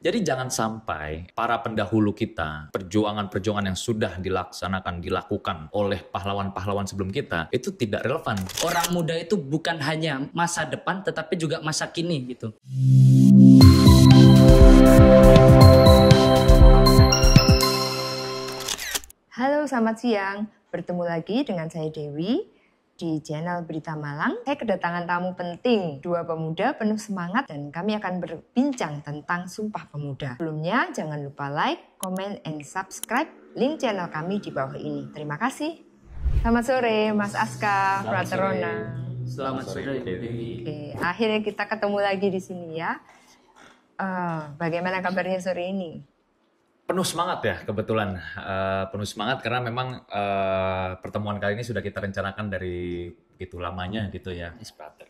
Jadi jangan sampai para pendahulu kita, perjuangan-perjuangan yang sudah dilakukan oleh pahlawan-pahlawan sebelum kita, itu tidak relevan. Orang muda itu bukan hanya masa depan, tetapi juga masa kini gitu. Halo, selamat siang. Bertemu lagi dengan saya Dewi di channel Berita Malang. Saya kedatangan tamu penting, dua pemuda penuh semangat, dan kami akan berbincang tentang Sumpah Pemuda. Sebelumnya, jangan lupa like, comment, and subscribe link channel kami di bawah ini. Terima kasih. Selamat sore, Mas Aska Praterona. Selamat sore, Dewi. Oke, akhirnya kita ketemu lagi di sini ya. Bagaimana kabarnya sore ini? Penuh semangat ya kebetulan, penuh semangat karena memang pertemuan kali ini sudah kita rencanakan dari begitu lamanya gitu ya, Mas Prater.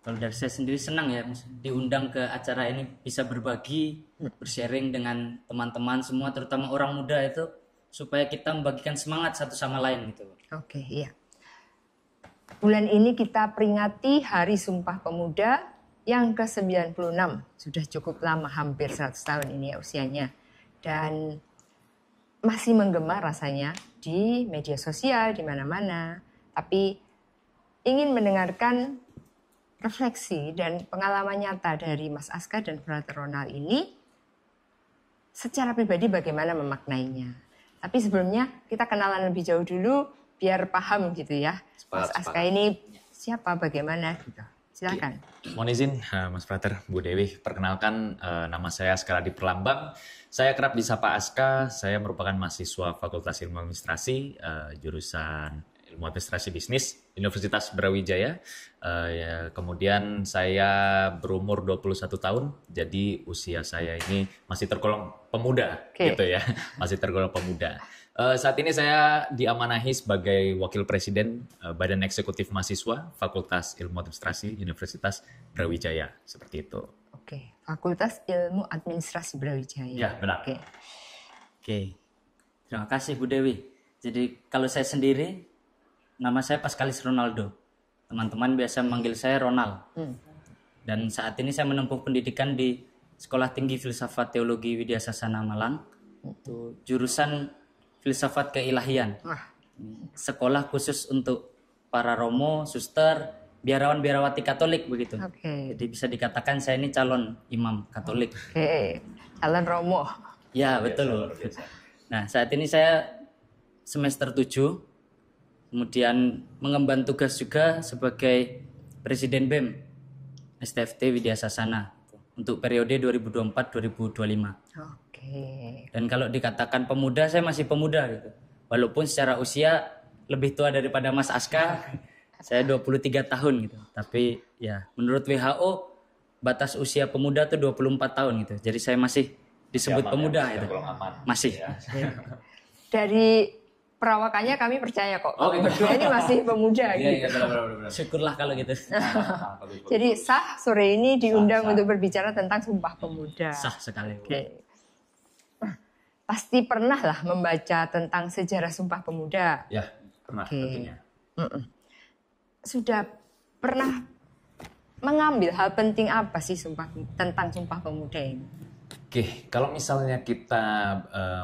Kalau dari saya sendiri senang ya diundang ke acara ini, bisa berbagi, bersharing dengan teman-teman semua, terutama orang muda itu, supaya kita membagikan semangat satu sama lain gitu. Oke, iya. Bulan ini kita peringati Hari Sumpah Pemuda yang ke-96. Sudah cukup lama, hampir 100 tahun ini ya usianya. Dan masih menggema rasanya di media sosial, di mana-mana. Tapi ingin mendengarkan refleksi dan pengalaman nyata dari Mas Aska dan Brother Ronald ini secara pribadi bagaimana memaknainya. Tapi sebelumnya kita kenalan lebih jauh dulu biar paham gitu ya. Mas Aska ini siapa, bagaimana gitu. Silakan. Mohon izin, Mas Prater, Bu Dewi, perkenalkan nama saya Aska Perlambang. Saya kerap disapa Aska, saya merupakan mahasiswa Fakultas Ilmu Administrasi, jurusan Ilmu Administrasi Bisnis, Universitas Brawijaya. Kemudian saya berumur 21 tahun, jadi usia saya ini masih tergolong pemuda, gitu ya, masih tergolong pemuda. Saat ini saya diamanahi sebagai Wakil Presiden Badan Eksekutif Mahasiswa Fakultas Ilmu Administrasi Universitas Brawijaya, seperti itu. Oke, Fakultas Ilmu Administrasi Brawijaya. Ya, benar. Oke. Terima kasih Bu Dewi. Jadi kalau saya sendiri, nama saya Pascalis Ronaldo. Teman-teman biasa memanggil saya Ronald. Dan saat ini saya menempuh pendidikan di Sekolah Tinggi Filsafat Teologi Widya Sasana Malang. Itu jurusan Filsafat Keilahian. Sekolah khusus untuk para romo, suster, biarawan-biarawati Katolik begitu. Jadi bisa dikatakan saya ini calon imam Katolik. Calon romo. Ya, betul. Nah, saat ini saya semester 7. Kemudian mengemban tugas juga sebagai Presiden BEM STFT Widya Sasana untuk periode 2024-2025. Dan kalau dikatakan pemuda, saya masih pemuda gitu. Walaupun secara usia lebih tua daripada Mas Aska, saya 23 tahun gitu. Tapi ya menurut WHO batas usia pemuda itu 24 tahun gitu. Jadi saya masih disebut pemuda gitu. Masih. Dari perawakannya kami percaya kok. Berdua ini masih pemuda gitu. Benar. Syukurlah kalau gitu. Jadi sah sore ini diundang untuk berbicara tentang Sumpah Pemuda. Sah sekali. Pasti pernah lah membaca tentang sejarah Sumpah Pemuda. Ya, pernah tentunya. Sudah pernah mengambil hal penting apa sih tentang Sumpah Pemuda ini? Oke, kalau misalnya kita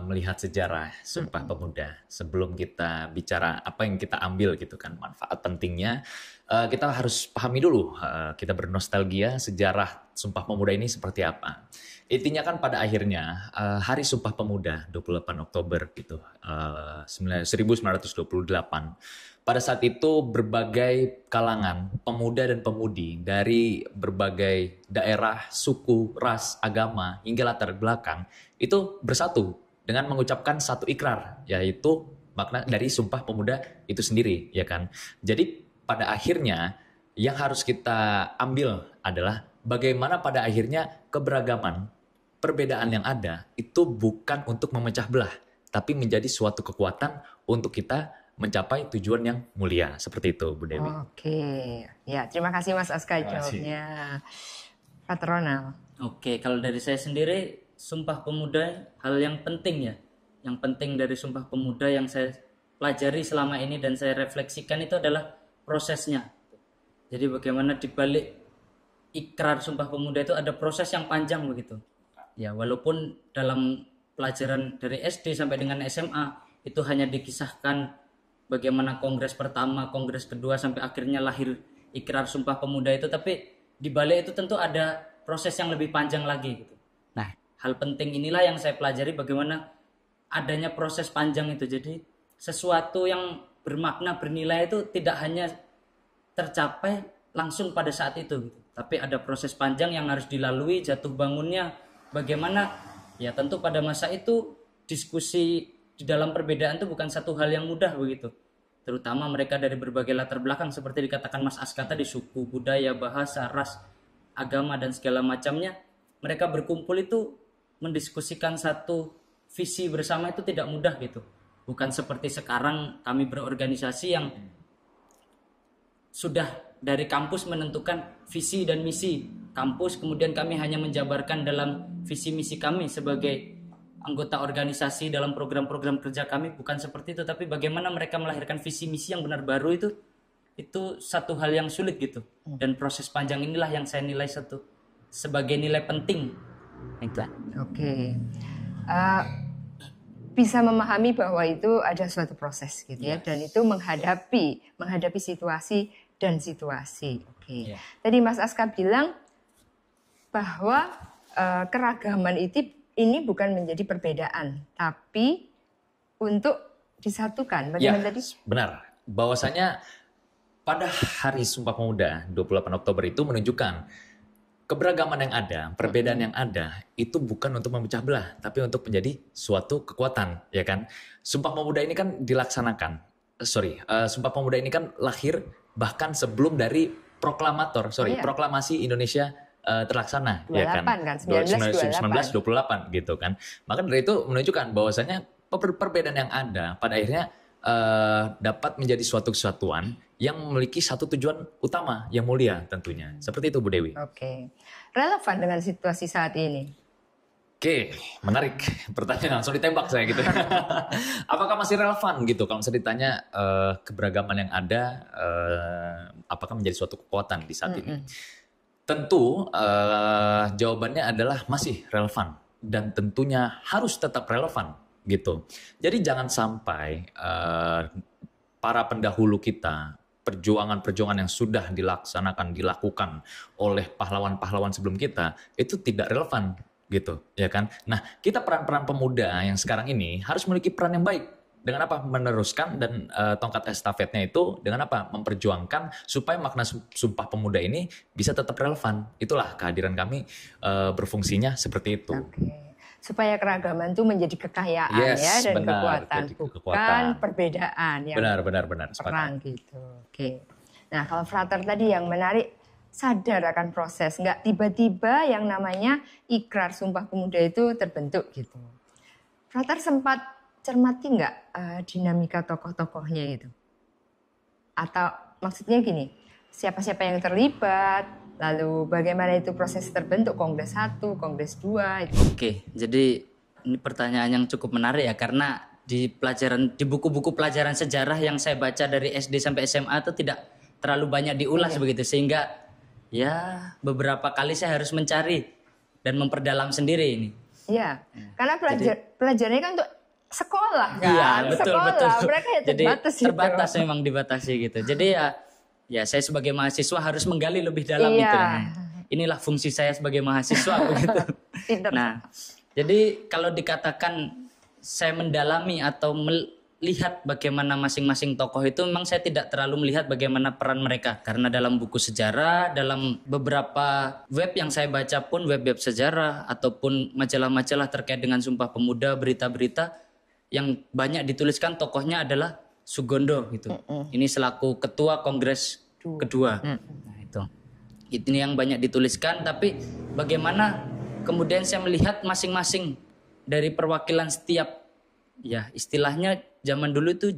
melihat sejarah Sumpah Pemuda, sebelum kita bicara apa yang kita ambil gitu kan, manfaat pentingnya, kita harus pahami dulu, kita bernostalgia sejarah Sumpah Pemuda ini seperti apa. Intinya kan pada akhirnya Hari Sumpah Pemuda 28 Oktober gitu, 1928. Pada saat itu berbagai kalangan pemuda dan pemudi dari berbagai daerah, suku, ras, agama, hingga latar belakang itu bersatu dengan mengucapkan satu ikrar, yaitu makna dari Sumpah Pemuda itu sendiri, ya kan. Jadi pada akhirnya yang harus kita ambil adalah bagaimana pada akhirnya keberagaman, perbedaan yang ada itu bukan untuk memecah belah, tapi menjadi suatu kekuatan untuk kita mencapai tujuan yang mulia. Seperti itu, Bu Dewi. Oke. Ya, terima kasih Mas Aska jawabnya. Pak Ronald. Oke, kalau dari saya sendiri, Sumpah Pemuda hal yang penting ya. Yang penting dari Sumpah Pemuda yang saya pelajari selama ini dan saya refleksikan itu adalah prosesnya. Jadi bagaimana di balik ikrar Sumpah Pemuda itu ada proses yang panjang begitu. Ya, walaupun dalam pelajaran dari SD sampai dengan SMA itu hanya dikisahkan bagaimana kongres pertama, kongres kedua sampai akhirnya lahir Ikrar Sumpah Pemuda itu, tapi di balik itu tentu ada proses yang lebih panjang lagi gitu. Nah, hal penting inilah yang saya pelajari, bagaimana adanya proses panjang itu. Jadi sesuatu yang bermakna, bernilai itu tidak hanya tercapai langsung pada saat itu gitu. Tapi ada proses panjang yang harus dilalui, jatuh bangunnya bagaimana. Ya tentu pada masa itu diskusi di dalam perbedaan itu bukan satu hal yang mudah begitu. Terutama mereka dari berbagai latar belakang seperti dikatakan Mas Aska tadi, suku, budaya, bahasa, ras, agama dan segala macamnya. Mereka berkumpul itu mendiskusikan satu visi bersama itu tidak mudah gitu. Bukan seperti sekarang kami berorganisasi yang sudah dari kampus menentukan visi dan misi kampus, kemudian kami hanya menjabarkan dalam visi misi kami sebagai anggota organisasi dalam program-program kerja kami. Bukan seperti itu, tapi bagaimana mereka melahirkan visi misi yang benar baru itu satu hal yang sulit gitu. Dan proses panjang inilah yang saya nilai sebagai nilai penting. Oke. Bisa memahami bahwa itu ada suatu proses gitu ya, dan itu menghadapi situasi dan situasi. Oke. Tadi Mas Aska bilang bahwa keragaman ini bukan menjadi perbedaan, tapi untuk disatukan. Bagaimana tadi? Benar. Bahwasanya pada Hari Sumpah Pemuda 28 Oktober itu menunjukkan keberagaman yang ada, perbedaan yang ada, itu bukan untuk memecah belah, tapi untuk menjadi suatu kekuatan, ya kan? Sumpah Pemuda ini kan dilaksanakan, Sumpah Pemuda ini kan lahir bahkan sebelum dari proklamasi Indonesia terlaksana, 28, ya kan? 1928 gitu kan. Maka dari itu menunjukkan bahwasanya perbedaan yang ada pada akhirnya dapat menjadi suatu kesatuan yang memiliki satu tujuan utama yang mulia tentunya. Seperti itu Bu Dewi. Oke. Relevan dengan situasi saat ini? Oke, menarik. Pertanyaan langsung ditembak saya gitu. Apakah masih relevan gitu kalau misalnya ditanya keberagaman yang ada apakah menjadi suatu kekuatan di saat ini? Tentu jawabannya adalah masih relevan dan tentunya harus tetap relevan gitu. Jadi jangan sampai para pendahulu kita, perjuangan-perjuangan yang sudah dilakukan oleh pahlawan-pahlawan sebelum kita itu tidak relevan gitu, ya kan? Nah, kita peran-peran pemuda yang sekarang ini harus memiliki peran yang baik. Dengan apa? Meneruskan dan tongkat estafetnya itu dengan apa? Memperjuangkan supaya makna Sumpah Pemuda ini bisa tetap relevan. Itulah kehadiran kami berfungsinya seperti itu. Oke. Supaya keragaman itu menjadi kekayaan dan benar, kekuatan, bukan perbedaan yang benar perang gitu. Oke. Nah, kalau Frater tadi yang menarik, sadar akan proses, nggak tiba-tiba yang namanya Ikrar Sumpah Pemuda itu terbentuk gitu. Frater sempat cermati nggak dinamika tokoh-tokohnya gitu? Atau maksudnya gini, siapa-siapa yang terlibat? Lalu bagaimana itu proses terbentuk Kongres 1, Kongres 2 itu? Oke, jadi ini pertanyaan yang cukup menarik ya, karena di buku-buku pelajaran sejarah yang saya baca dari SD sampai SMA itu tidak terlalu banyak diulas begitu, sehingga ya beberapa kali saya harus mencari dan memperdalam sendiri ini. Iya, karena pelajarannya kan untuk sekolah kan? Iya, betul. Mereka ya terbatas. Jadi terbatas memang dibatasi gitu. Jadi ya saya sebagai mahasiswa harus menggali lebih dalam gitu. Inilah fungsi saya sebagai mahasiswa begitu. Nah, jadi kalau dikatakan saya mendalami atau melihat bagaimana masing-masing tokoh itu, memang saya tidak terlalu melihat bagaimana peran mereka. Karena dalam buku sejarah, dalam beberapa web yang saya baca pun, web-web sejarah ataupun majalah-majalah terkait dengan Sumpah Pemuda, berita-berita yang banyak dituliskan tokohnya adalah Sugondo gitu. Ini selaku ketua Kongres kedua. Nah, itu. Ini yang banyak dituliskan, tapi bagaimana kemudian saya melihat masing-masing dari perwakilan setiap, ya istilahnya zaman dulu itu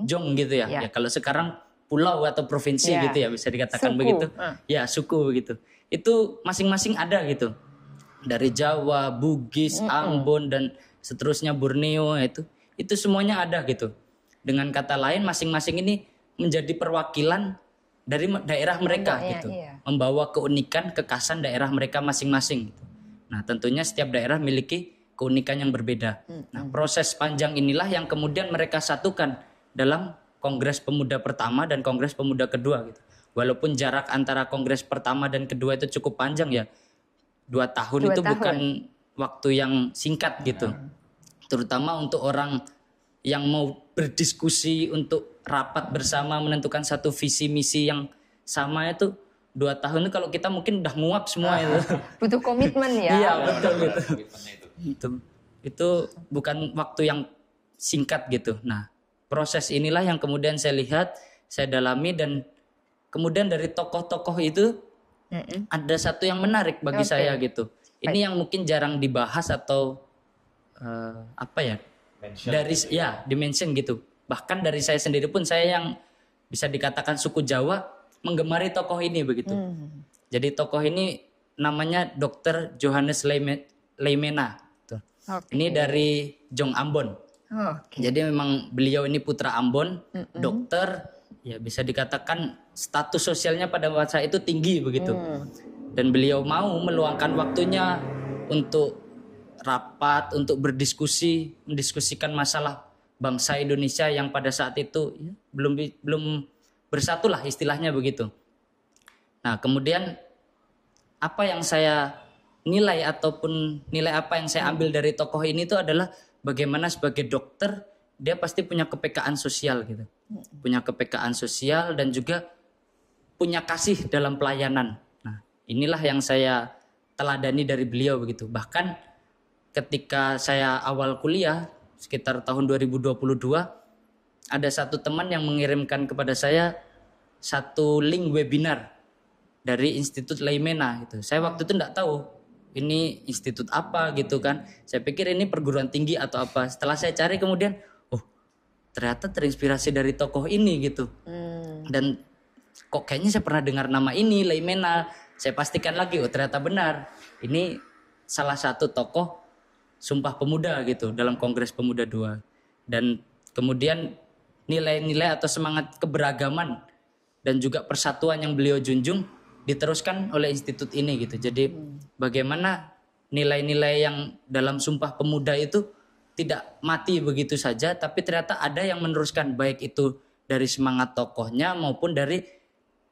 jong gitu ya. Ya kalau sekarang pulau atau provinsi gitu ya, bisa dikatakan suku. Begitu. Ya, suku gitu. Itu masing-masing ada gitu. Dari Jawa, Bugis, Ambon dan seterusnya, Borneo itu semuanya ada gitu. Dengan kata lain, masing-masing ini menjadi perwakilan dari daerah mereka gitu. Membawa keunikan, kekhasan daerah mereka masing-masing gitu. Nah, tentunya setiap daerah memiliki keunikan yang berbeda. Nah, proses panjang inilah yang kemudian mereka satukan dalam Kongres Pemuda pertama dan Kongres Pemuda kedua gitu. Walaupun jarak antara Kongres pertama dan kedua itu cukup panjang ya. 2 tahun itu bukan waktu yang singkat gitu. Terutama untuk orang yang mau berdiskusi untuk rapat bersama menentukan satu visi misi yang sama itu 2 tahun itu kalau kita mungkin udah nguap semua itu. Butuh komitmen ya. Iya, betul gitu. Itu bukan waktu yang singkat gitu. Nah, proses inilah yang kemudian saya lihat, saya dalami, dan kemudian dari tokoh-tokoh itu ada satu yang menarik bagi saya gitu. Ini yang mungkin jarang dibahas atau dimention gitu. Bahkan dari saya sendiri pun, saya yang bisa dikatakan suku Jawa menggemari tokoh ini begitu. Jadi tokoh ini namanya Dr. Johannes Leimena. Ini dari Jong Ambon. Jadi memang beliau ini putra Ambon, dokter, ya bisa dikatakan status sosialnya pada masa itu tinggi begitu. Dan beliau mau meluangkan waktunya untuk rapat, untuk mendiskusikan masalah bangsa Indonesia yang pada saat itu ya, belum bersatu lah istilahnya begitu. Nah, kemudian apa yang saya nilai ataupun nilai apa yang saya ambil dari tokoh ini itu adalah bagaimana sebagai dokter dia pasti punya kepekaan sosial gitu. Punya kepekaan sosial dan juga punya kasih dalam pelayanan. Nah, inilah yang saya teladani dari beliau begitu. Bahkan ketika saya awal kuliah sekitar tahun 2022 ada satu teman yang mengirimkan kepada saya satu link webinar dari Institut Leimena gitu. Saya waktu itu enggak tahu ini institut apa gitu kan. Saya pikir ini perguruan tinggi atau apa. Setelah saya cari kemudian, oh ternyata terinspirasi dari tokoh ini gitu. Dan kok kayaknya saya pernah dengar nama ini, Leimena. Saya pastikan lagi, oh ternyata benar. Ini salah satu tokoh Sumpah Pemuda gitu dalam Kongres Pemuda II. Dan kemudian nilai-nilai atau semangat keberagaman dan juga persatuan yang beliau junjung diteruskan oleh institut ini gitu. Jadi bagaimana nilai-nilai yang dalam Sumpah Pemuda itu tidak mati begitu saja, tapi ternyata ada yang meneruskan, baik itu dari semangat tokohnya maupun dari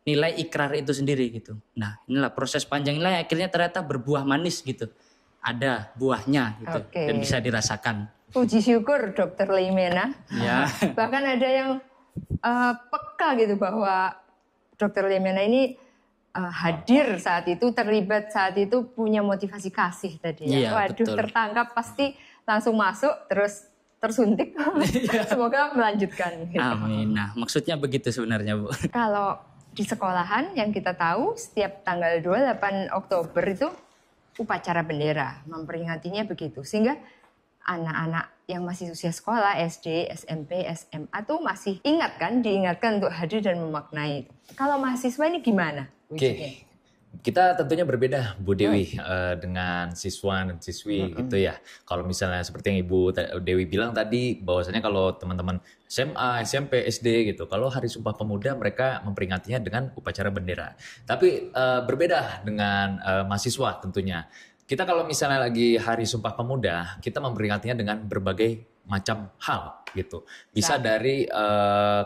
nilai ikrar itu sendiri gitu. Nah, inilah proses panjang inilah yang akhirnya ternyata berbuah manis gitu. Ada buahnya gitu dan bisa dirasakan. Puji syukur Dr. Leimena. Ya. Bahkan ada yang peka gitu bahwa Dr. Leimena ini hadir saat itu, terlibat saat itu, punya motivasi kasih tadi ya. Iya, Waduh, betul. tertangkap pasti langsung masuk terus tersuntik. Semoga melanjutkan. Gitu. Amin. Nah, maksudnya begitu sebenarnya, Bu. Kalau di sekolahan yang kita tahu setiap tanggal 28 Oktober itu upacara bendera, memperingatinya begitu. Sehingga anak-anak yang masih usia sekolah, SD, SMP, SMA tuh masih diingatkan untuk hadir dan memaknai. Kalau mahasiswa ini gimana? Oke, kita tentunya berbeda Bu Dewi dengan siswa dan siswi gitu ya. Kalau misalnya seperti yang Ibu Dewi bilang tadi, bahwasanya kalau teman-teman SMA, SMP, SD gitu, kalau Hari Sumpah Pemuda mereka memperingatinya dengan upacara bendera. Tapi berbeda dengan mahasiswa tentunya. Kita kalau misalnya lagi Hari Sumpah Pemuda, kita memperingatinya dengan berbagai macam hal gitu. Bisa dari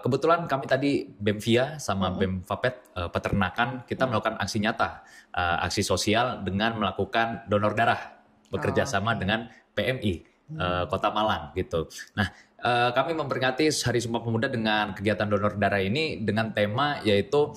kebetulan kami tadi BEM-VIA sama BEM Fapet peternakan kita melakukan aksi nyata, aksi sosial dengan melakukan donor darah bekerja sama dengan PMI Kota Malang gitu. Nah, kami memperingati Hari Sumpah Pemuda dengan kegiatan donor darah ini dengan tema yaitu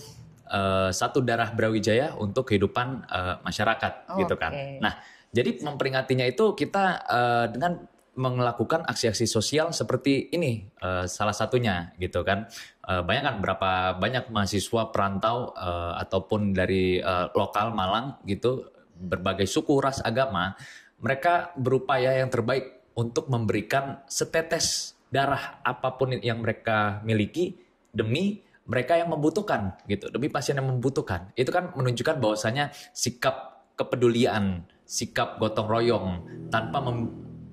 satu darah Brawijaya untuk kehidupan masyarakat gitu kan. Nah, jadi memperingatinya itu kita dengan melakukan aksi-aksi sosial seperti ini salah satunya gitu kan. Bayangkan berapa banyak mahasiswa perantau ataupun dari lokal Malang gitu, berbagai suku, ras, agama, mereka berupaya yang terbaik untuk memberikan setetes darah apapun yang mereka miliki demi mereka yang membutuhkan gitu, demi pasien yang membutuhkan. Itu kan menunjukkan bahwasanya sikap kepedulian, sikap gotong royong tanpa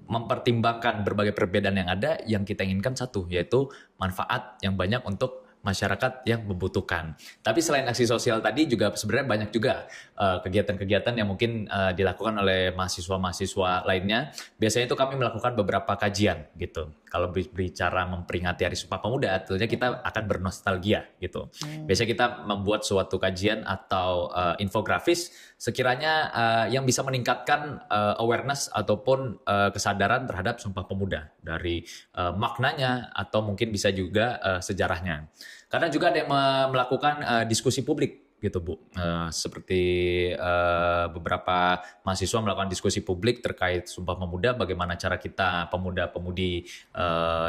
mempertimbangkan berbagai perbedaan yang ada, yang kita inginkan satu, yaitu manfaat yang banyak untuk masyarakat yang membutuhkan. Tapi selain aksi sosial tadi juga sebenarnya banyak juga kegiatan-kegiatan yang mungkin dilakukan oleh mahasiswa-mahasiswa lainnya. Biasanya itu kami melakukan beberapa kajian gitu. Kalau berbicara memperingati Hari Sumpah Pemuda, tentunya kita akan bernostalgia gitu. Biasanya kita membuat suatu kajian atau infografis sekiranya yang bisa meningkatkan awareness ataupun kesadaran terhadap Sumpah Pemuda dari maknanya atau mungkin bisa juga sejarahnya. Karena juga ada yang melakukan diskusi publik gitu Bu, seperti beberapa mahasiswa melakukan diskusi publik terkait Sumpah Pemuda, bagaimana cara kita pemuda-pemudi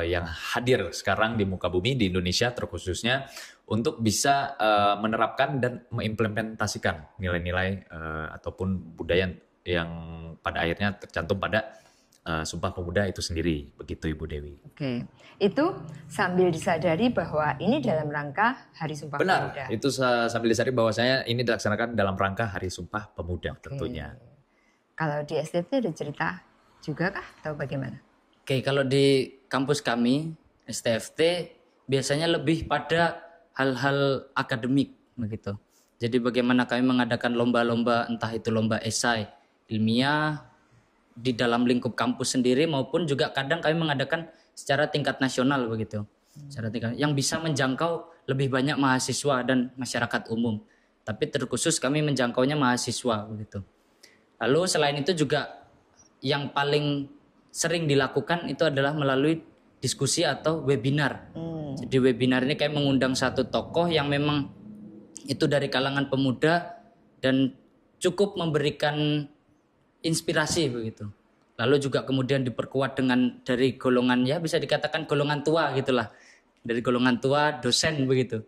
yang hadir sekarang di muka bumi di Indonesia terkhususnya untuk bisa menerapkan dan mengimplementasikan nilai-nilai ataupun budaya yang pada akhirnya tercantum pada Sumpah Pemuda itu sendiri, begitu Ibu Dewi. Oke, itu sambil disadari bahwa ini dalam rangka Hari Sumpah Benar, Pemuda. itu sambil disadari bahwasanya ini dilaksanakan dalam rangka Hari Sumpah Pemuda tentunya. Kalau di STFT ada cerita juga kah atau bagaimana? Oke, kalau di kampus kami STFT biasanya lebih pada hal-hal akademik begitu. Jadi bagaimana kami mengadakan lomba-lomba, entah itu lomba esai ilmiah di dalam lingkup kampus sendiri maupun juga kadang kami mengadakan secara tingkat nasional begitu. Secara tingkat yang bisa menjangkau lebih banyak mahasiswa dan masyarakat umum. Tapi terkhusus kami menjangkaunya mahasiswa begitu. Lalu selain itu juga yang paling sering dilakukan itu adalah melalui diskusi atau webinar. Jadi webinar ini kayak mengundang satu tokoh yang memang itu dari kalangan pemuda dan cukup memberikan inspirasi begitu. Lalu juga kemudian diperkuat dengan dari golongan ya bisa dikatakan golongan tua gitulah. Dari golongan tua dosen begitu.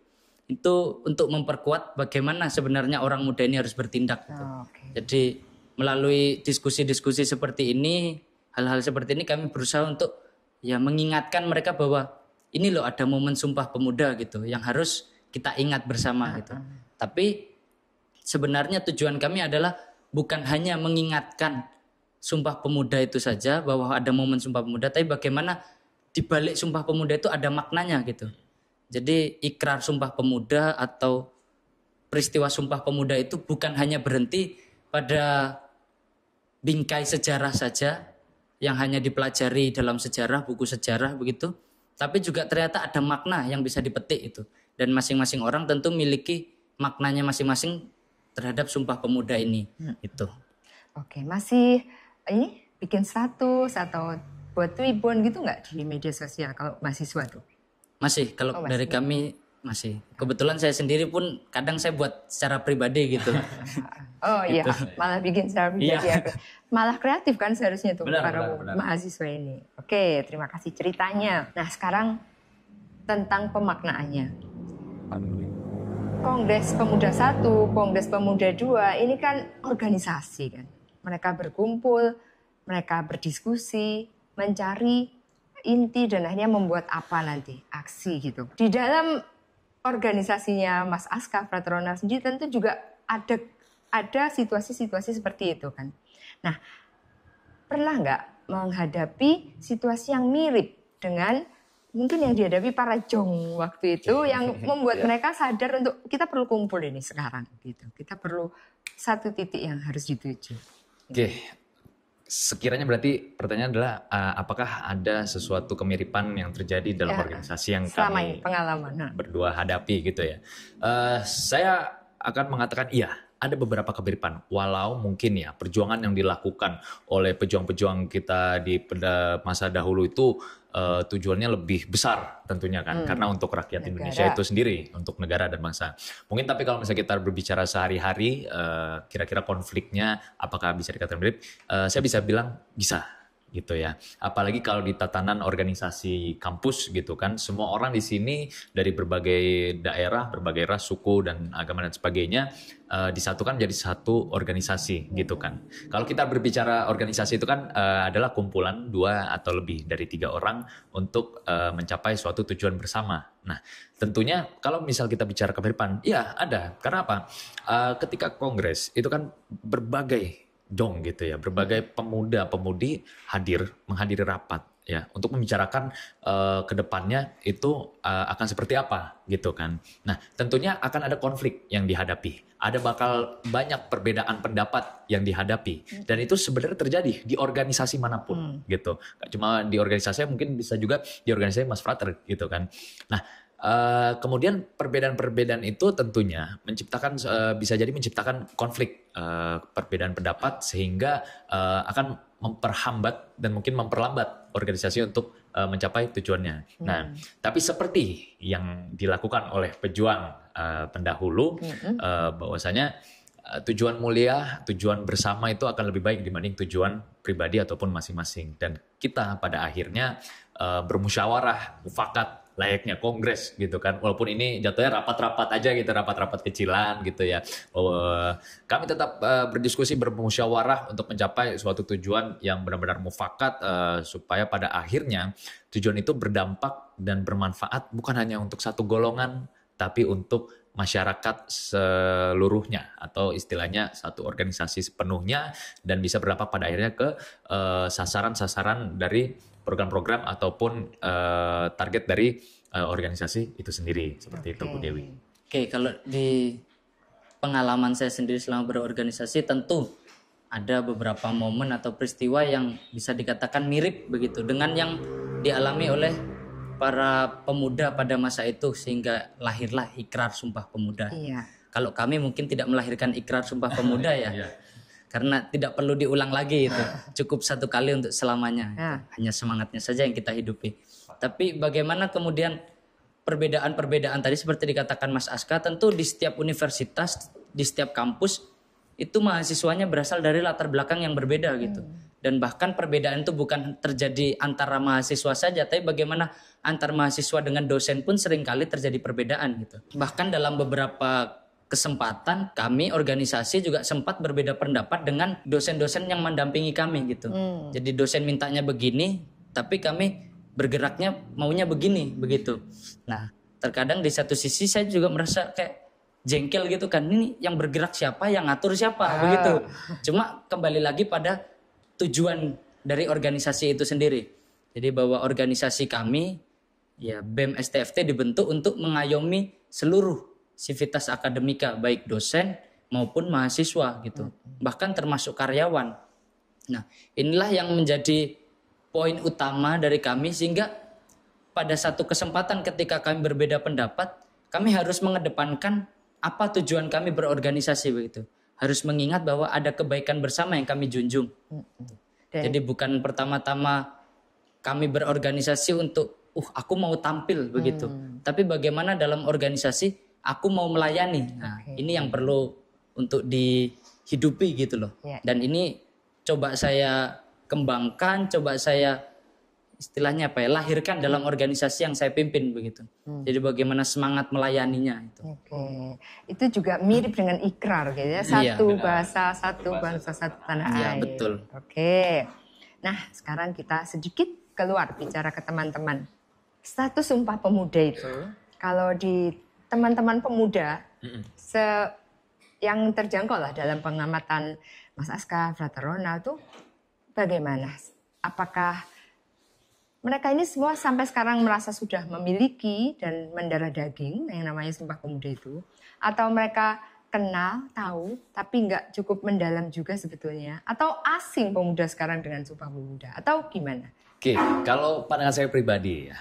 Itu untuk memperkuat bagaimana sebenarnya orang muda ini harus bertindak gitu. Jadi melalui diskusi-diskusi seperti ini, hal-hal seperti ini kami berusaha untuk ya mengingatkan mereka bahwa ini loh ada momen Sumpah Pemuda gitu yang harus kita ingat bersama gitu. Tapi sebenarnya tujuan kami adalah bukan hanya mengingatkan Sumpah Pemuda itu saja bahwa ada momen Sumpah Pemuda, tapi bagaimana di balik Sumpah Pemuda itu ada maknanya gitu. Jadi ikrar Sumpah Pemuda atau peristiwa Sumpah Pemuda itu bukan hanya berhenti pada bingkai sejarah saja yang hanya dipelajari dalam sejarah, buku sejarah begitu, tapi juga ternyata ada makna yang bisa dipetik itu. Dan masing-masing orang tentu memiliki maknanya masing-masing terhadap Sumpah Pemuda ini itu. Oke, masih ini bikin status atau buat tweetbon gitu nggak di media sosial kalau mahasiswa tuh? Masih, kalau dari kami masih. Kebetulan saya sendiri pun kadang saya buat secara pribadi gitu. Oh iya, malah bikin secara pribadi. Malah kreatif kan seharusnya tuh para benar. mahasiswa ini. Oke, terima kasih ceritanya. Nah sekarang tentang pemaknaannya. Kongres Pemuda 1, Kongres Pemuda 2 ini kan organisasi kan. Mereka berkumpul, mereka berdiskusi, mencari inti dan akhirnya membuat apa nanti, aksi gitu. Di dalam organisasinya Mas Aska Fraterona sendiri tentu juga ada situasi-situasi seperti itu kan. Nah, pernah nggak menghadapi situasi yang mirip dengan mungkin yang dihadapi para jong waktu itu yang membuat mereka sadar untuk kita perlu kumpul ini sekarang gitu. Kita perlu satu titik yang harus dituju. Oke. Sekiranya berarti pertanyaan adalah apakah ada sesuatu kemiripan yang terjadi dalam organisasi yang kami pengalaman berdua hadapi gitu ya. Saya akan mengatakan iya. Ada beberapa kemiripan, walau mungkin ya perjuangan yang dilakukan oleh pejuang-pejuang kita di pada masa dahulu itu tujuannya lebih besar tentunya kan, karena untuk rakyat Indonesia itu sendiri, untuk negara dan bangsa. Mungkin tapi kalau misalnya kita berbicara sehari-hari, kira-kira konfliknya apakah bisa dikatakan mirip? Saya bisa bilang bisa. Gitu ya. Apalagi kalau di tatanan organisasi kampus gitu kan, semua orang di sini dari berbagai daerah, berbagai ras, suku dan agama dan sebagainya disatukan jadi satu organisasi gitu kan. Kalau kita berbicara organisasi itu kan adalah kumpulan 2 atau lebih dari 3 orang untuk mencapai suatu tujuan bersama. Nah, tentunya kalau misal kita bicara kemiripan, ya ada. Karena apa? Ketika kongres itu kan berbagai dong gitu ya, berbagai pemuda-pemudi menghadiri rapat ya, untuk membicarakan ke depannya itu akan seperti apa gitu kan. Nah, tentunya akan ada konflik yang dihadapi. Ada bakal banyak perbedaan pendapat yang dihadapi, dan itu sebenarnya terjadi di organisasi manapun gitu. Gak cuma di organisasi, mungkin bisa juga di organisasi Mas Frater gitu kan. Nah, kemudian perbedaan-perbedaan itu tentunya bisa jadi menciptakan konflik perbedaan pendapat, sehingga akan memperhambat dan mungkin memperlambat organisasi untuk mencapai tujuannya. Nah, tapi seperti yang dilakukan oleh pejuang pendahulu, bahwasanya tujuan mulia, tujuan bersama itu akan lebih baik dibanding tujuan pribadi ataupun masing-masing. Dan kita pada akhirnya bermusyawarah, mufakat, layaknya kongres gitu kan. Walaupun ini jatuhnya rapat-rapat aja gitu, rapat-rapat kecilan gitu ya. Kami tetap berdiskusi, bermusyawarah untuk mencapai suatu tujuan yang benar-benar mufakat, supaya pada akhirnya tujuan itu berdampak dan bermanfaat bukan hanya untuk satu golongan, tapi untuk masyarakat seluruhnya, atau istilahnya satu organisasi sepenuhnya, dan bisa berdampak pada akhirnya ke sasaran-sasaran dari program-program ataupun target dari organisasi itu sendiri. Seperti itu, Bu Dewi. Oke, kalau di pengalaman saya sendiri selama berorganisasi, tentu ada beberapa momen atau peristiwa yang bisa dikatakan mirip begitu dengan yang dialami oleh para pemuda pada masa itu, sehingga lahirlah Ikrar Sumpah Pemuda. Iya. Kalau kami mungkin tidak melahirkan Ikrar Sumpah Pemuda ya, karena tidak perlu diulang lagi itu, cukup satu kali untuk selamanya. Hanya semangatnya saja yang kita hidupi. Tapi bagaimana kemudian perbedaan-perbedaan tadi seperti dikatakan Mas Aska, tentu di setiap universitas, di setiap kampus itu mahasiswanya berasal dari latar belakang yang berbeda gitu. Dan bahkan perbedaan itu bukan terjadi antara mahasiswa saja, tapi bagaimana antar mahasiswa dengan dosen pun seringkali terjadi perbedaan gitu. Bahkan dalam beberapa kesempatan kami organisasi juga sempat berbeda pendapat dengan dosen-dosen yang mendampingi kami gitu. Jadi dosen mintanya begini, tapi kami bergeraknya maunya begini begitu. Nah, terkadang di satu sisi saya juga merasa kayak jengkel gitu kan, ini yang bergerak siapa, yang ngatur siapa begitu. Cuma kembali lagi pada tujuan dari organisasi itu sendiri. Jadi bahwa organisasi kami, ya BEM STFT, dibentuk untuk mengayomi seluruh sivitas akademika, baik dosen maupun mahasiswa gitu. Bahkan termasuk karyawan. Nah, inilah yang menjadi poin utama dari kami, sehingga pada satu kesempatan ketika kami berbeda pendapat, kami harus mengedepankan apa tujuan kami berorganisasi begitu. Harus mengingat bahwa ada kebaikan bersama yang kami junjung. Jadi bukan pertama-tama kami berorganisasi untuk aku mau tampil begitu. Tapi bagaimana dalam organisasi aku mau melayani. Nah, ini yang perlu untuk dihidupi gitu loh. Dan ini coba saya kembangkan, coba saya istilahnya lahirkan dalam organisasi yang saya pimpin begitu. Jadi bagaimana semangat melayaninya itu. Itu juga mirip dengan ikrar gitu ya. Satu bahasa, satu bangsa, satu tanah air. Iya, betul. Nah, sekarang kita sedikit keluar bicara ke teman-teman. Status Sumpah Pemuda itu, kalau di teman-teman pemuda yang terjangkau lah dalam pengamatan Mas Aska, Frater Ronald tuh bagaimana? Apakah mereka ini semua sampai sekarang merasa sudah memiliki dan mendarah daging yang namanya Sumpah Pemuda itu? Atau mereka kenal, tahu, tapi nggak cukup mendalam juga sebetulnya? Atau asing pemuda sekarang dengan Sumpah Pemuda? Atau gimana? Oke, kalau pandangan saya pribadi ya,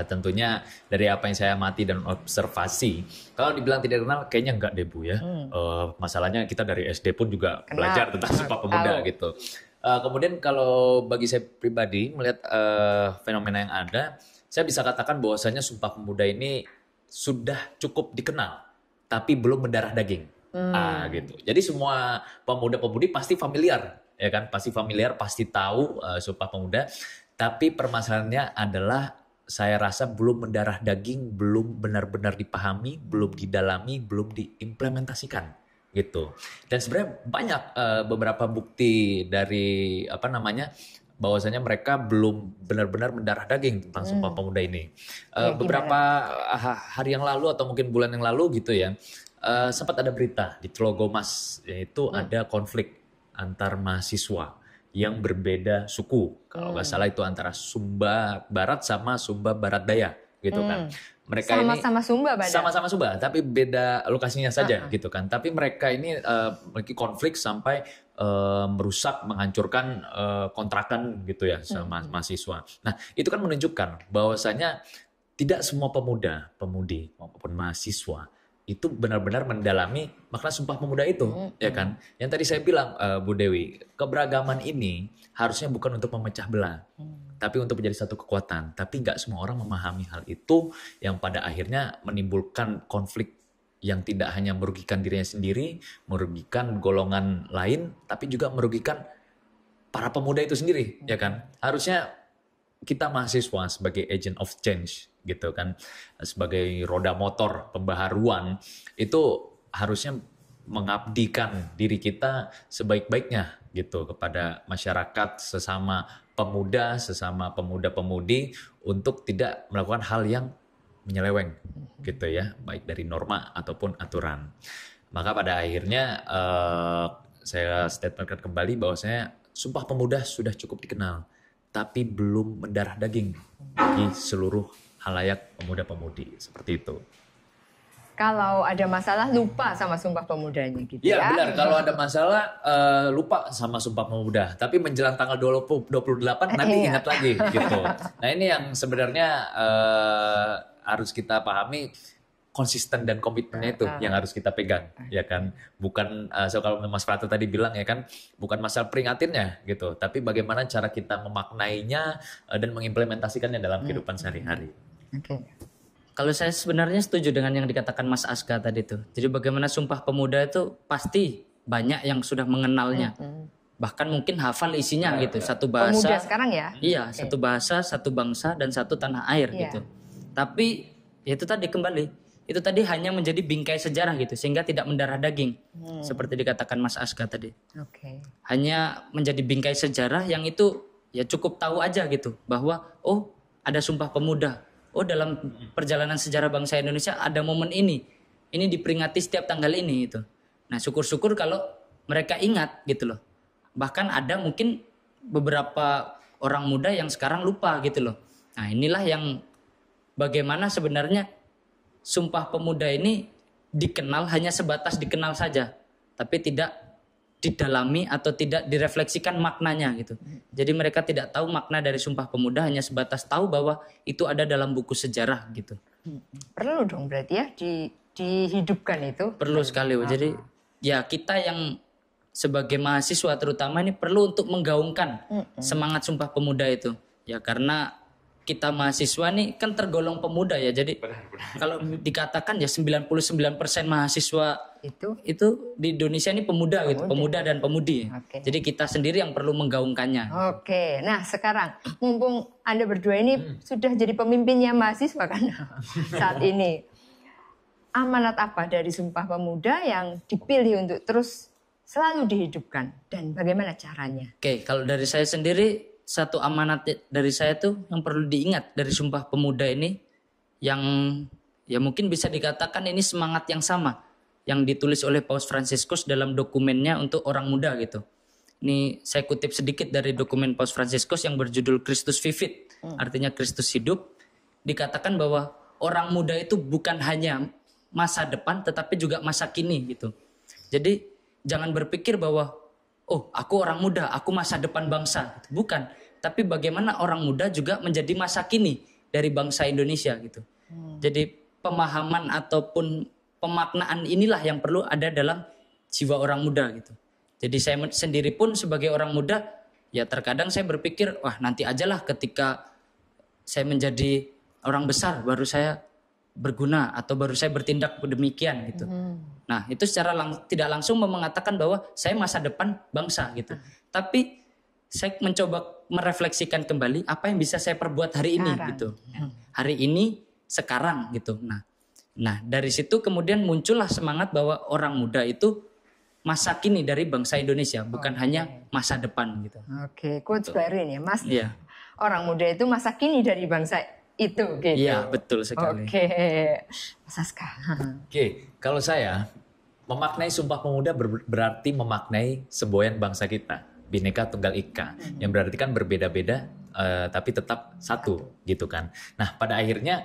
tentunya dari apa yang saya amati dan observasi, kalau dibilang tidak kenal, kayaknya enggak deh Bu ya. Masalahnya kita dari SD pun juga belajar tentang Sumpah Pemuda gitu. Kemudian kalau bagi saya pribadi melihat fenomena yang ada, saya bisa katakan bahwasanya Sumpah Pemuda ini sudah cukup dikenal, tapi belum mendarah daging. Gitu. Jadi semua pemuda-pemudi pasti familiar, ya kan? Pasti familiar, pasti tahu Sumpah Pemuda. Tapi permasalahannya adalah saya rasa belum mendarah daging, belum benar-benar dipahami, belum didalami, belum diimplementasikan. Gitu. Dan sebenarnya banyak beberapa bukti dari bahwasanya mereka belum benar-benar mendarah daging tentang Sumpah Pemuda ini. Beberapa hari yang lalu atau mungkin bulan yang lalu gitu ya, sempat ada berita di Tlogomas, yaitu ada konflik antar mahasiswa yang berbeda suku. Kalau nggak salah itu antara Sumba Barat sama Sumba Barat Daya gitu kan. Mereka sama-sama Sumba, sama-sama Sumba, tapi beda lokasinya saja gitu kan. Tapi mereka ini memiliki konflik sampai merusak, menghancurkan kontrakan gitu ya sama mahasiswa. Nah, itu kan menunjukkan bahwasanya tidak semua pemuda, pemudi maupun mahasiswa itu benar-benar mendalami makna Sumpah Pemuda itu, ya kan? Yang tadi saya bilang, Bu Dewi, keberagaman ini harusnya bukan untuk memecah belah, tapi untuk menjadi satu kekuatan. Tapi nggak semua orang memahami hal itu, yang pada akhirnya menimbulkan konflik yang tidak hanya merugikan dirinya sendiri, merugikan golongan lain, tapi juga merugikan para pemuda itu sendiri, ya kan? Harusnya kita mahasiswa sebagai agent of change gitu kan, sebagai roda motor pembaharuan itu harusnya mengabdikan diri kita sebaik-baiknya gitu kepada masyarakat, sesama pemuda-pemudi untuk tidak melakukan hal yang menyeleweng gitu ya, baik dari norma ataupun aturan. Maka pada akhirnya saya statementkan kembali bahwasanya Sumpah Pemuda sudah cukup dikenal, tapi belum mendarah daging bagi seluruh halayak pemuda-pemudi, seperti itu. Kalau ada masalah lupa sama Sumpah Pemudanya gitu ya. Ya Benar, kalau ada masalah lupa sama Sumpah Pemuda, tapi menjelang tanggal 28 nanti ingat lagi gitu. Nah, ini yang sebenarnya harus kita pahami, konsisten dan komitmennya itu yang harus kita pegang, ya kan. Bukan kalau Mas Pratu tadi bilang ya kan, bukan masalah peringatinnya gitu, tapi bagaimana cara kita memaknainya dan mengimplementasikannya dalam kehidupan sehari-hari. Kalau saya sebenarnya setuju dengan yang dikatakan Mas Aska tadi tuh. Jadi bagaimana Sumpah Pemuda itu pasti banyak yang sudah mengenalnya. Bahkan mungkin hafal isinya gitu. Satu bahasa. Pemuda sekarang ya? Iya, satu bahasa, satu bangsa, dan satu tanah air gitu. Tapi itu tadi kembali, itu tadi hanya menjadi bingkai sejarah gitu, sehingga tidak mendarah daging. Seperti dikatakan Mas Aska tadi. Hanya menjadi bingkai sejarah yang itu ya cukup tahu aja gitu, bahwa oh ada Sumpah Pemuda. Oh, dalam perjalanan sejarah bangsa Indonesia ada momen ini diperingati setiap tanggal ini gitu. Nah, syukur-syukur kalau mereka ingat gitu loh. Bahkan ada mungkin beberapa orang muda yang sekarang lupa gitu loh. Nah, inilah yang bagaimana sebenarnya Sumpah Pemuda ini dikenal hanya sebatas dikenal saja, tapi tidak didalami atau tidak direfleksikan maknanya gitu. Jadi mereka tidak tahu makna dari Sumpah Pemuda, hanya sebatas tahu bahwa itu ada dalam buku sejarah gitu. Perlu dong berarti ya dihidupkan itu. Perlu sekali. Jadi ya kita yang sebagai mahasiswa terutama ini perlu untuk menggaungkan semangat Sumpah Pemuda itu. Ya karena kita mahasiswa nih kan tergolong pemuda ya. Jadi kalau dikatakan ya 99% mahasiswa itu di Indonesia ini pemuda gitu, pemuda dan pemudi. Jadi kita sendiri yang perlu menggaungkannya. Oke. Nah, sekarang mumpung Anda berdua ini sudah jadi pemimpinnya mahasiswa kan saat ini. Amanat apa dari Sumpah Pemuda yang dipilih untuk terus selalu dihidupkan dan bagaimana caranya? Oke, kalau dari saya sendiri, satu amanat dari saya tuh yang perlu diingat dari Sumpah Pemuda ini, yang ya mungkin bisa dikatakan ini semangat yang sama yang ditulis oleh Paus Fransiskus dalam dokumennya untuk orang muda gitu. Ini saya kutip sedikit dari dokumen Paus Fransiskus yang berjudul Christus Vivit, artinya Kristus hidup. Dikatakan bahwa orang muda itu bukan hanya masa depan tetapi juga masa kini gitu. Jadi jangan berpikir bahwa oh, aku orang muda, aku masa depan bangsa. Bukan, tapi bagaimana orang muda juga menjadi masa kini dari bangsa Indonesia gitu. Jadi pemahaman ataupun pemaknaan inilah yang perlu ada dalam jiwa orang muda gitu. Jadi saya sendiri pun sebagai orang muda, ya terkadang saya berpikir, wah nanti ajalah ketika saya menjadi orang besar baru saya berguna atau baru saya bertindak demikian gitu. Nah, itu secara tidak langsung mengatakan bahwa saya masa depan bangsa gitu. Tapi saya mencoba merefleksikan kembali apa yang bisa saya perbuat hari ini gitu. Hari ini, sekarang gitu. Nah, dari situ kemudian muncullah semangat bahwa orang muda itu masa kini dari bangsa Indonesia, bukan hanya masa depan gitu. Oke, quotes baru ini, Mas. Iya. Orang muda itu masa kini dari bangsa itu gitu. Iya, betul sekali. Oke, Mas Aska. Oke, kalau saya memaknai Sumpah Pemuda berarti memaknai semboyan bangsa kita. Bhinneka Tunggal Ika, yang berarti kan berbeda-beda tapi tetap satu gitu kan. Nah pada akhirnya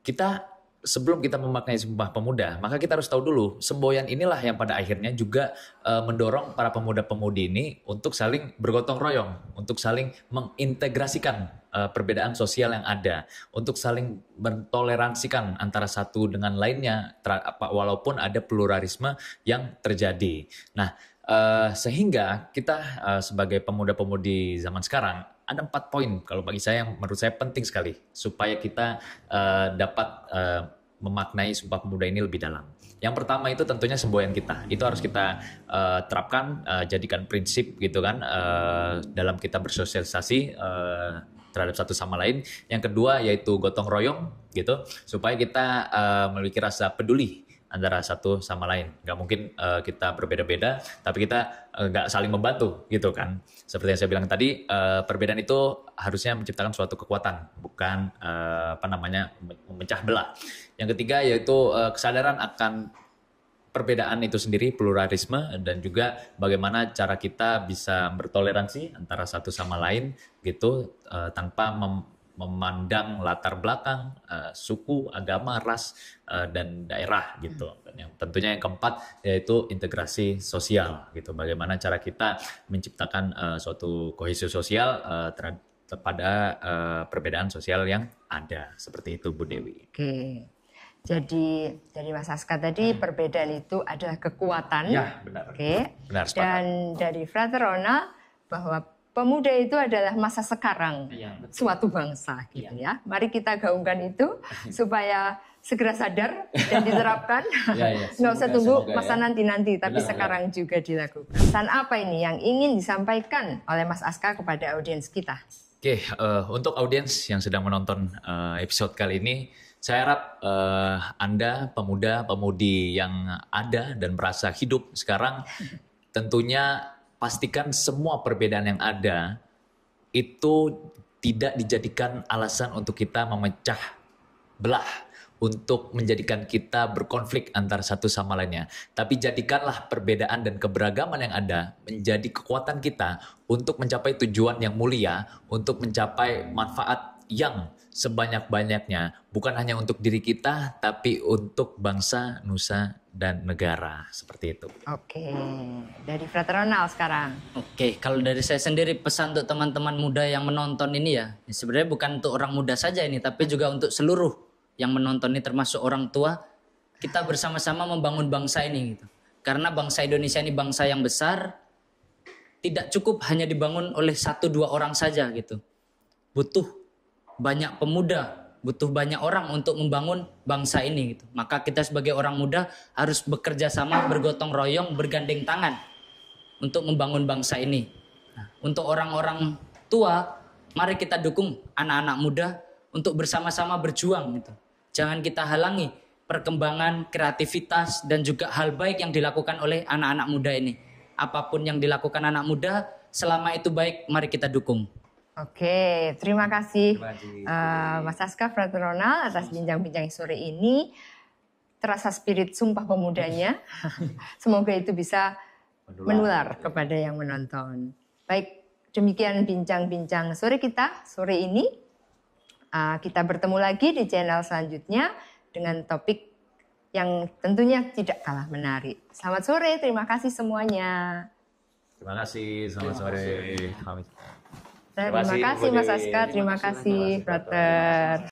kita sebelum kita memaknai Sumpah Pemuda, maka kita harus tahu dulu semboyan inilah yang pada akhirnya juga mendorong para pemuda-pemudi ini untuk saling bergotong royong, untuk saling mengintegrasikan perbedaan sosial yang ada, untuk saling mentoleransikan antara satu dengan lainnya, walaupun ada pluralisme yang terjadi. Nah, sehingga kita sebagai pemuda-pemudi zaman sekarang ada 4 poin kalau bagi saya yang menurut saya penting sekali supaya kita dapat memaknai Sumpah Pemuda ini lebih dalam. Yang pertama itu tentunya semboyan kita. Itu harus kita terapkan, jadikan prinsip gitu kan dalam kita bersosialisasi terhadap satu sama lain. Yang kedua yaitu gotong royong gitu, supaya kita memiliki rasa peduli antara satu sama lain. Nggak mungkin kita berbeda-beda, tapi kita nggak saling membantu gitu kan. Seperti yang saya bilang tadi, perbedaan itu harusnya menciptakan suatu kekuatan, bukan memecah belah. Yang ketiga yaitu kesadaran akan perbedaan itu sendiri, pluralisme, dan juga bagaimana cara kita bisa bertoleransi antara satu sama lain gitu, tanpa memandang latar belakang, suku, agama, ras, dan daerah gitu. Dan yang tentunya yang keempat yaitu integrasi sosial gitu. Bagaimana cara kita menciptakan suatu kohesi sosial pada perbedaan sosial yang ada. Seperti itu Bu Dewi. Oke. Jadi dari Mas Aska tadi perbedaan itu adalah kekuatan. Ya, benar. Oke. Benar, sepakat. Dan dari Frater Ronald bahwa pemuda itu adalah masa sekarang suatu bangsa gitu ya. Mari kita gaungkan itu supaya segera sadar dan diterapkan. Nggak usah tunggu masa nanti-nanti, tapi sekarang juga dilakukan. Pesan apa ini yang ingin disampaikan oleh Mas Aska kepada audiens kita? Oke, untuk audiens yang sedang menonton episode kali ini, saya harap Anda pemuda-pemudi yang ada dan merasa hidup sekarang tentunya pastikan semua perbedaan yang ada itu tidak dijadikan alasan untuk kita memecah belah, untuk menjadikan kita berkonflik antara satu sama lainnya. Tapi jadikanlah perbedaan dan keberagaman yang ada menjadi kekuatan kita untuk mencapai tujuan yang mulia, untuk mencapai manfaat yang sebanyak-banyaknya, bukan hanya untuk diri kita, tapi untuk bangsa, nusa, dan negara. Seperti itu. Oke, dari Frater Ronald sekarang. Oke, kalau dari saya sendiri pesan untuk teman-teman muda yang menonton ini ya, sebenarnya bukan untuk orang muda saja ini, tapi juga untuk seluruh yang menonton ini termasuk orang tua. Kita bersama-sama membangun bangsa ini gitu. Karena bangsa Indonesia ini bangsa yang besar, tidak cukup hanya dibangun oleh 1-2 orang saja gitu. Butuh banyak pemuda, butuh banyak orang untuk membangun bangsa ini gitu. Maka kita sebagai orang muda harus bekerja sama, bergotong royong, bergandeng tangan untuk membangun bangsa ini. Nah, untuk orang-orang tua, mari kita dukung anak-anak muda untuk bersama-sama berjuang gitu. Jangan kita halangi perkembangan, kreativitas, dan juga hal baik yang dilakukan oleh anak-anak muda ini. Apapun yang dilakukan anak muda, selama itu baik, mari kita dukung. Oke, terima kasih Mas Aska, Frater Ronald atas bincang-bincang sore ini. Terasa spirit Sumpah Pemudanya. Semoga itu bisa menular kepada yang menonton. Baik, demikian bincang-bincang sore kita sore ini. Kita bertemu lagi di channel selanjutnya dengan topik yang tentunya tidak kalah menarik. Selamat sore, terima kasih semuanya. Terima kasih, selamat sore. Terima kasih Mas Aska, terima kasih Frater.